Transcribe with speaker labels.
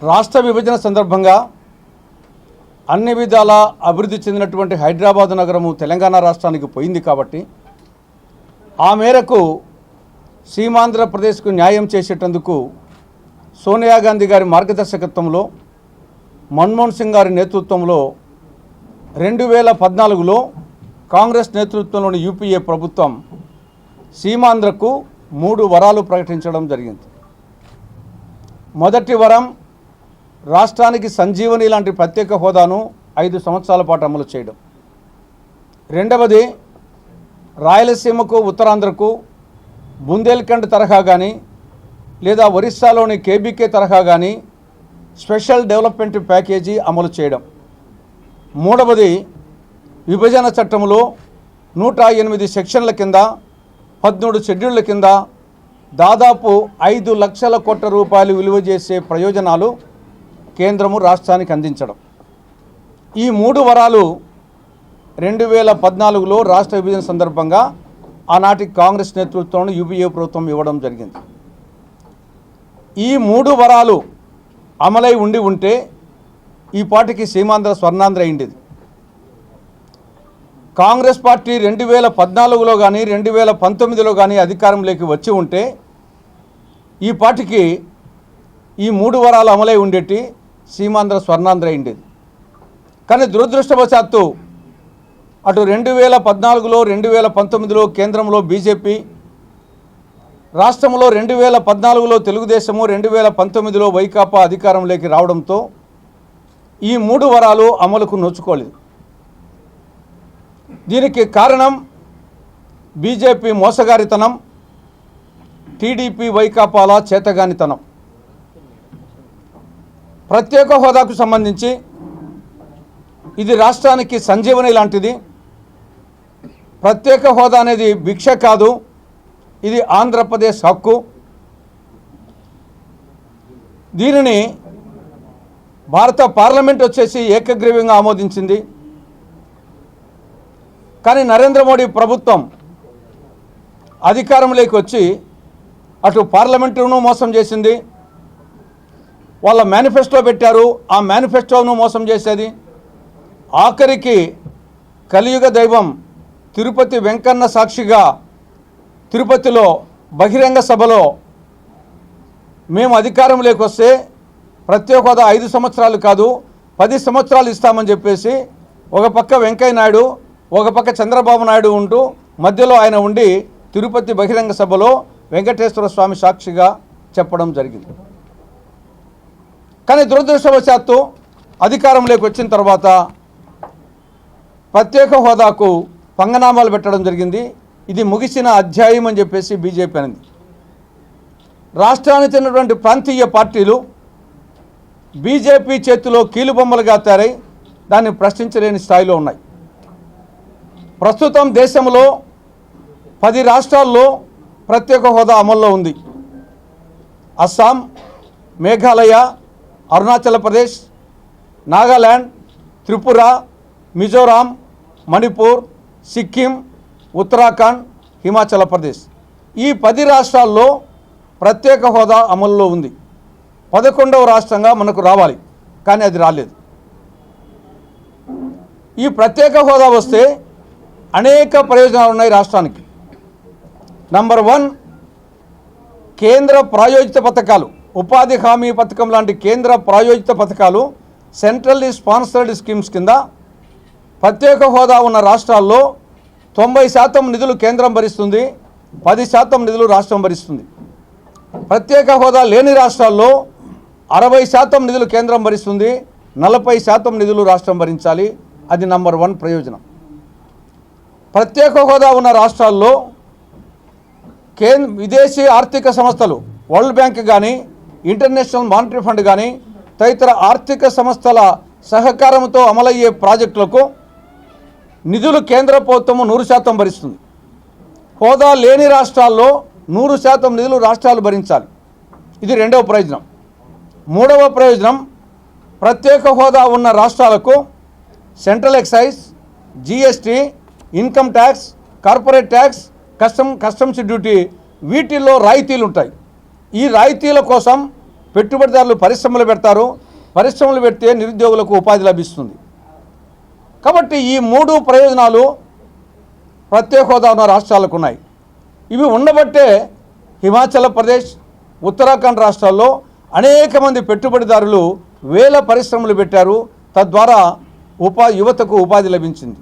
Speaker 1: రాష్ట్ర విభజన సందర్భంగా అన్ని విధాల అభివృద్ధి చెందినటువంటి హైదరాబాద్ నగరము తెలంగాణ రాష్ట్రానికి పోయింది కాబట్టి ఆ మేరకు సీమాంధ్రప్రదేశ్కు న్యాయం చేసేటందుకు సోనియా గాంధీ గారి మార్గదర్శకత్వంలో మన్మోహన్ సింగ్ గారి నేతృత్వంలో 2014లో కాంగ్రెస్ నేతృత్వంలోని యూపీఏ ప్రభుత్వం సీమాంధ్రకు 3 వరాలు ప్రకటించడం జరిగింది. మొదటి వరం రాష్ట్రానికి సంజీవని లాంటి ప్రత్యేక హోదాను 5 సంవత్సరాల పాటు అమలు చేయడం. రెండవది రాయలసీమకు ఉత్తరాంధ్రకు బుందేల్ఖండ్ తరహా కానీ లేదా ఒరిస్సాలోని కేబీకే తరహా కానీ స్పెషల్ డెవలప్మెంట్ ప్యాకేజీ అమలు చేయడం. మూడవది విభజన చట్టంలో 108 సెక్షన్ల కింద 13 షెడ్యూళ్ల కింద దాదాపు 5 లక్షల కోట్ల రూపాయలు విలువ చేసే ప్రయోజనాలు కేంద్రము రాష్ట్రానికి అందించడం. ఈ 3 వరాలు 2014లో రాష్ట్ర విభజన సందర్భంగా ఆనాటి కాంగ్రెస్ నేతృత్వంలో యూపీఏ ప్రభుత్వం ఇవ్వడం జరిగింది. ఈ 3 వరాలు అమలై ఉంటే ఈ పార్టీకి సీమాంధ్ర స్వర్ణాంధ్ర అయిండేది. కాంగ్రెస్ పార్టీ 2014లో కానీ 2019లో కానీ అధికారంలోకి వచ్చి ఉంటే ఈ పార్టీకి ఈ 3 వరాలు అమలై ఉండేటి సీమాంధ్ర స్వర్ణాంధ్ర అయిండేది. కానీ దురదృష్టవశాత్తు అటు 2014లో 2019లో కేంద్రంలో బీజేపీ, రాష్ట్రంలో 2014లో తెలుగుదేశము, 2019లో వైకాపా అధికారంలోకి రావడంతో ఈ 3 వరాలు అమలుకు నోచుకోలేదు. దీనికి కారణం బీజేపీ మోసగారితనం, టీడీపీ వైకాపాల చేతగానితనం. ప్రత్యేక హోదాకు సంబంధించి ఇది రాష్ట్రానికి సంజీవని లాంటిది. ప్రత్యేక హోదా అనేది భిక్ష కాదు, ఇది ఆంధ్రప్రదేశ్ హక్కు. దీనిని భారత పార్లమెంట్ వచ్చేసి ఏకగ్రీవంగా ఆమోదించింది. కానీ నరేంద్ర మోడీ ప్రభుత్వం అధికారంలోకి వచ్చి అటు పార్లమెంటును మోసం చేసింది, వాళ్ళ మేనిఫెస్టో పెట్టారు, ఆ మేనిఫెస్టోను మోసం చేసేది. ఆఖరికి కలియుగ దైవం తిరుపతి వెంకన్న సాక్షిగా తిరుపతిలో బహిరంగ సభలో మేము అధికారంలోకి వస్తే ప్రత్యేక హోదా 5 సంవత్సరాలు కాదు 10 సంవత్సరాలు ఇస్తామని చెప్పేసి ఒక పక్క వెంకయ్య నాయుడు, ఒక పక్క చంద్రబాబు నాయుడు ఉంటూ మధ్యలో ఆయన ఉండి తిరుపతి బహిరంగ సభలో వెంకటేశ్వర స్వామి సాక్షిగా చెప్పడం జరిగింది. కానీ దురదృష్టవశాత్తు అధికారంలోకి వచ్చిన తర్వాత ప్రత్యేక హోదాకు పంగనామాలు పెట్టడం జరిగింది. ఇది ముగిసిన అధ్యాయం అని చెప్పేసి బీజేపీ అనింది. రాష్ట్రానికి చెందినటువంటి ప్రాంతీయ పార్టీలు బీజేపీ చేతిలో కీలుబొమ్మలుగా తయారై దాన్ని ప్రశ్నించలేని స్థాయిలో ఉన్నాయి. ప్రస్తుతం దేశంలో 10 రాష్ట్రాల్లో ప్రత్యేక హోదా అమల్లో ఉంది. అస్సాం, మేఘాలయ, అరుణాచల్ ప్రదేశ్, నాగాల్యాండ్, త్రిపుర, మిజోరాం, మణిపూర్, సిక్కిం, ఉత్తరాఖండ్, హిమాచల్ ప్రదేశ్. ఈ 10 రాష్ట్రాల్లో ప్రత్యేక హోదా అమల్లో ఉంది. 11వ రాష్ట్రంగా మనకు రావాలి, కానీ అది రాలేదు. ఈ ప్రత్యేక హోదా వస్తే అనేక ప్రయోజనాలు ఉన్నాయి రాష్ట్రానికి. నంబర్ 1, కేంద్ర ప్రాయోజిత పథకాలు, ఉపాధి హామీ పథకం లాంటి కేంద్ర ప్రాయోజిత పథకాలు, సెంట్రల్లీ స్పాన్సర్డ్ స్కీమ్స్ కింద ప్రత్యేక హోదా ఉన్న రాష్ట్రాల్లో 90% నిధులు కేంద్రం భరిస్తుంది, 10% నిధులు రాష్ట్రం భరిస్తుంది. ప్రత్యేక హోదా లేని రాష్ట్రాల్లో 60% నిధులు కేంద్రం భరిస్తుంది, 40% నిధులు రాష్ట్రం భరించాలి. అది నంబర్ 1 ప్రయోజనం. ప్రత్యేక హోదా ఉన్న రాష్ట్రాల్లో విదేశీ ఆర్థిక సంస్థలు, వరల్డ్ బ్యాంక్ కానీ, ఇంటర్నేషనల్ మానిటరీ ఫండ్ కానీ తదితర ఆర్థిక సంస్థల సహకారంతో అమలయ్యే ప్రాజెక్టులకు నిధులు కేంద్ర ప్రభుత్వం 100% భరిస్తుంది. హోదా లేని రాష్ట్రాల్లో 100% నిధులు రాష్ట్రాలు భరించాలి. ఇది 2వ ప్రయోజనం. 3వ ప్రయోజనం, ప్రత్యేక హోదా ఉన్న రాష్ట్రాలకు central excise, GST, income tax, corporate tax, customs duty వీటిల్లో రాయితీలు ఉంటాయి. ఈ రాయితీల కోసం పెట్టుబడిదారులు పరిశ్రమలు పెడతారు, పరిశ్రమలు పెడితే నిరుద్యోగులకు ఉపాధి లభిస్తుంది. కాబట్టి ఈ 3 ప్రయోజనాలు ప్రత్యేక హోదా ఉన్న రాష్ట్రాలకు ఉన్నాయి. ఇవి ఉండబట్టే హిమాచల్ ప్రదేశ్, ఉత్తరాఖండ్ రాష్ట్రాల్లో అనేక మంది పెట్టుబడిదారులు వేల పరిశ్రమలు పెట్టారు. తద్వారా యువతకు ఉపాధి లభించింది.